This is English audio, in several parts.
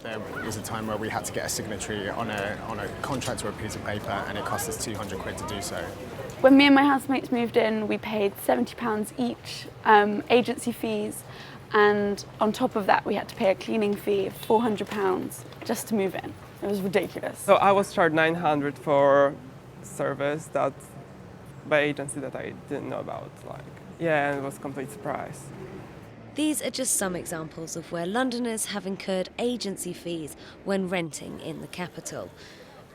There was a time where we had to get a signatory on a contract or a piece of paper, and it cost us 200 quid to do so. When me and my housemates moved in, we paid £70 each, agency fees, and on top of that we had to pay a cleaning fee of £400 just to move in. It was ridiculous. So I was charged 900 for service that by agency that I didn't know about. And it was a complete surprise. These are just some examples of where Londoners have incurred agency fees when renting in the capital.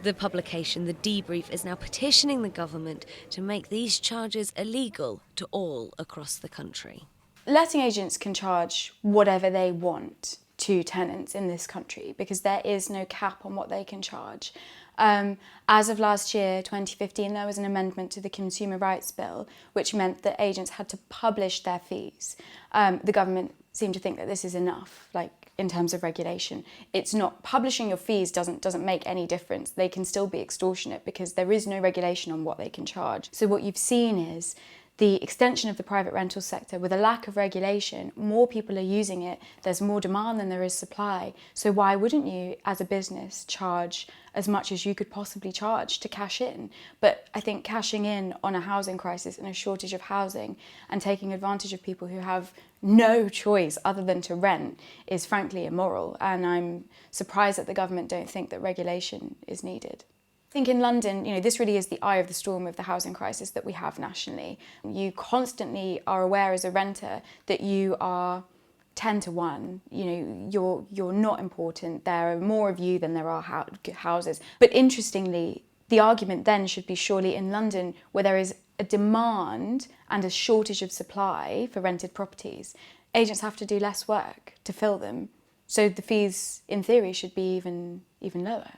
The publication The Debrief is now petitioning the government to make these charges illegal to all across the country. Letting agents can charge whatever they want to tenants in this country because there is no cap on what they can charge. As of last year, 2015, there was an amendment to the Consumer Rights Bill which meant that agents had to publish their fees. The government seemed to think that this is enough, in terms of regulation. It's not. Publishing your fees doesn't make any difference. They can still be extortionate because there is no regulation on what they can charge. So what you've seen is the extension of the private rental sector with a lack of regulation. More people are using it, there's more demand than there is supply. So why wouldn't you, as a business, charge as much as you could possibly charge to cash in? But I think cashing in on a housing crisis and a shortage of housing and taking advantage of people who have no choice other than to rent is frankly immoral. And I'm surprised that the government don't think that regulation is needed. I think in London, this really is the eye of the storm of the housing crisis that we have nationally. You constantly are aware as a renter that you are 10 to 1. You're not important. There are more of you than there are houses. But interestingly, the argument then should be surely in London, where there is a demand and a shortage of supply for rented properties, agents have to do less work to fill them. So the fees, in theory, should be even lower.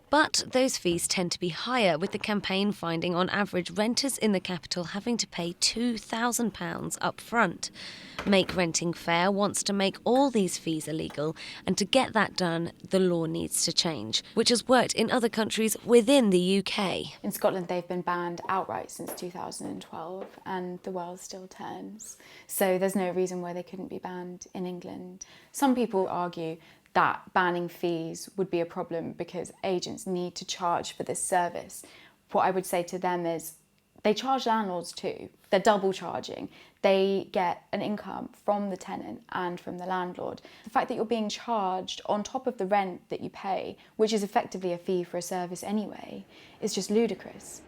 But those fees tend to be higher, with the campaign finding on average renters in the capital having to pay £2,000 up front. Make Renting Fair wants to make all these fees illegal, and to get that done, the law needs to change, which has worked in other countries within the UK. In Scotland, they've been banned outright since 2012, and the world still turns. So there's no reason why they couldn't be banned in England. Some people argue that banning fees would be a problem because agents need to charge for this service. What I would say to them is they charge landlords too. They're double charging. They get an income from the tenant and from the landlord. The fact that you're being charged on top of the rent that you pay, which is effectively a fee for a service anyway, is just ludicrous.